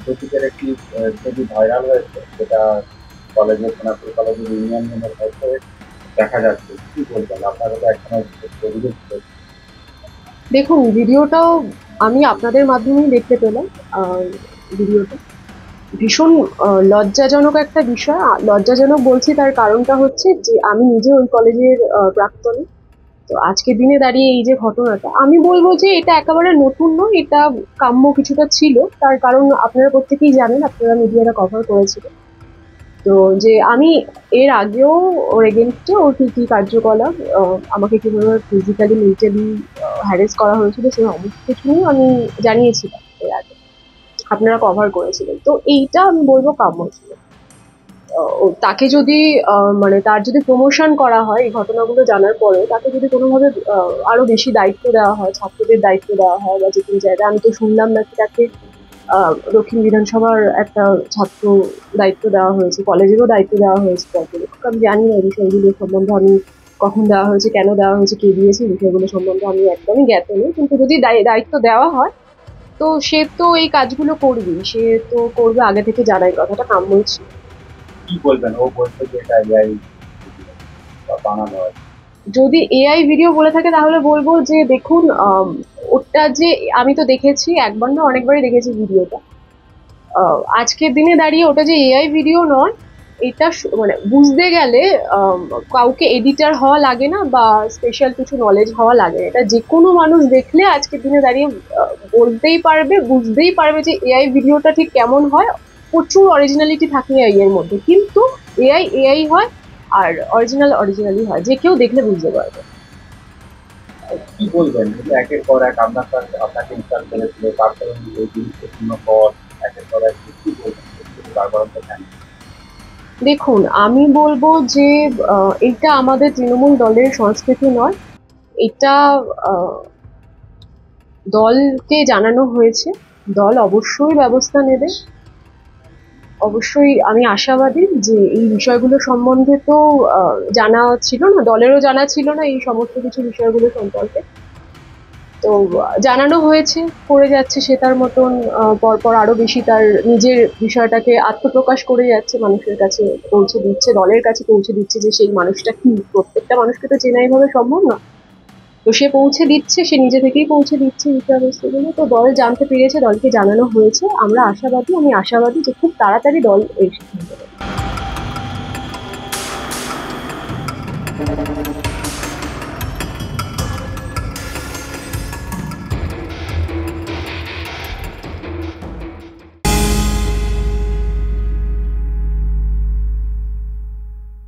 প্রতীকের একটি ছবি ভাইরাল হয়েছে, যেটা কলেজের সোনাপুর কলেজের ইউনিয়ন রুমের মধ্যে দেখা যাচ্ছে। কি বলবেন? আপনারা তো এখনো ছবি দেখতে। দেখুন, ভিডিওটাও আমি আপনাদের মাধ্যমেই দেখতে পেলাম। আহ, ভিডিওটা ভীষণ লজ্জাজনক একটা বিষয়। লজ্জাজনক বলছি, তার কারণটা হচ্ছে যে আমি নিজে ওই কলেজের প্রাক্তনী। তো আজকের দিনে দাঁড়িয়ে এই যে ঘটনাটা, আমি বলবো যে এটা একেবারে নতুন নয়, এটা কাম্য কিছুটা ছিল। তার কারণ আপনারা প্রত্যেকেই জানেন, আপনারা মিডিয়াটা কভার করেছিলেন। তো যে আমি এর আগেও ওর এগেনস্টে ওর কি কি কার্যকলাপ, আমাকে কিভাবে ফিজিক্যালি মেন্টালি হ্যারেস করা হয়েছিল, সেই সমস্ত কিছু নিয়ে আমি জানিয়েছিলাম এর আগে। আপনারা কভার করেছিলেন, তো এইটা আমি বলবো কাম্য ছিল। তাকে যদি মানে তার যদি প্রমোশন করা হয় এই ঘটনাগুলো জানার পরে, তাকে যদি কোনোভাবে আরো বেশি দায়িত্ব দেওয়া হয়, ছাত্রদের দায়িত্ব দেওয়া হয় বা যে কোনো জায়গায়, আমি তো শুনলাম নাকি তাকে দক্ষিণ বিধানসভার একটা ছাত্র দায়িত্ব দেওয়া হয়েছে, কলেজেরও দায়িত্ব দেওয়া হয়েছে পর্যবেক্ষক। আমি জানি না এই বিষয়গুলো সম্বন্ধে, আমি কখন দেওয়া হয়েছে, কেন দেওয়া হয়েছে, কে দিয়েছে, এই বিষয়গুলো সম্বন্ধে আমি একদমই জ্ঞাত নই। কিন্তু যদি দায়িত্ব দেওয়া হয়, তো সে তো এই কাজগুলো করবেই, সে তো করবে, আগে থেকে জানাই, কথাটা কাম্যই ছিল। কি বলবেন? ও বলছে যে এটা এআই বা বানানো হয়। যদি এআই ভিডিও বলে থাকে তাহলে বলবো যে দেখুন, ওটা যে আমি তো দেখেছি, একবার না অনেকবারই দেখেছি ভিডিওটা। আজকের দিনে দাঁড়িয়ে ওটা যে এআই ভিডিও নয়, এটা মানে বুঝতে গেলে আম, কাউকে এডিটার হওয়া লাগে না বা স্পেশাল কিছু নলেজ হওয়া লাগে না। এটা যে কোনো মানুষ দেখলে আজকের দিনে দাঁড়িয়ে বলতেই পারবে, বুঝতেই পারবে যে এআই ভিডিওটা ঠিক কেমন হয়। প্রচুর অরিজিনালিটি থাকে এআই এর মধ্যে, কিন্তু এআই এআই হয়, আর অরিজিনাল অরিজিনালি হয়, যে কেউ দেখলে বুঝতে পারবে। কি বলবেন? এই যে একের পর এক আপনাকে ইনস্টল করেছিল, তারপরে এই গুরুত্বপূর্ণ পদ একের পর এক, কি বলবেন? একটু বারবারন্ত কেন? দেখুন, আমি বলবো যে এটা আমাদের তৃণমূল দলের সংস্কৃতি নয়। এটা আহ, দলকে জানানো হয়েছে, দল অবশ্যই ব্যবস্থা নেবে। অবশ্যই আমি আশাবাদী যে এই বিষয়গুলো সম্বন্ধে তো জানা ছিল না, দলেরও জানা ছিল না এই সমস্ত কিছু বিষয়গুলো সম্পর্কে। তো জানানো হয়েছে, করে যাচ্ছে সে তার মতন। পরপর আরো বেশি তার নিজের বিষয়টাকে আত্মপ্রকাশ করে যাচ্ছে, মানুষের কাছে পৌঁছে দিচ্ছে, দলের কাছে পৌঁছে দিচ্ছে যে সেই মানুষটা কি। প্রত্যেকটা মানুষকে তো চেনা এইভাবে সম্ভব না। তো সে পৌঁছে দিচ্ছে, সে নিজে থেকেই পৌঁছে দিচ্ছে বিষয়বস্তুগুলো। তো দল জানতে পেরেছে, দলকে জানানো হয়েছে। আমরা আশাবাদী, আমি আশাবাদী যে খুব তাড়াতাড়ি দল এই সিদ্ধান্ত নেবে।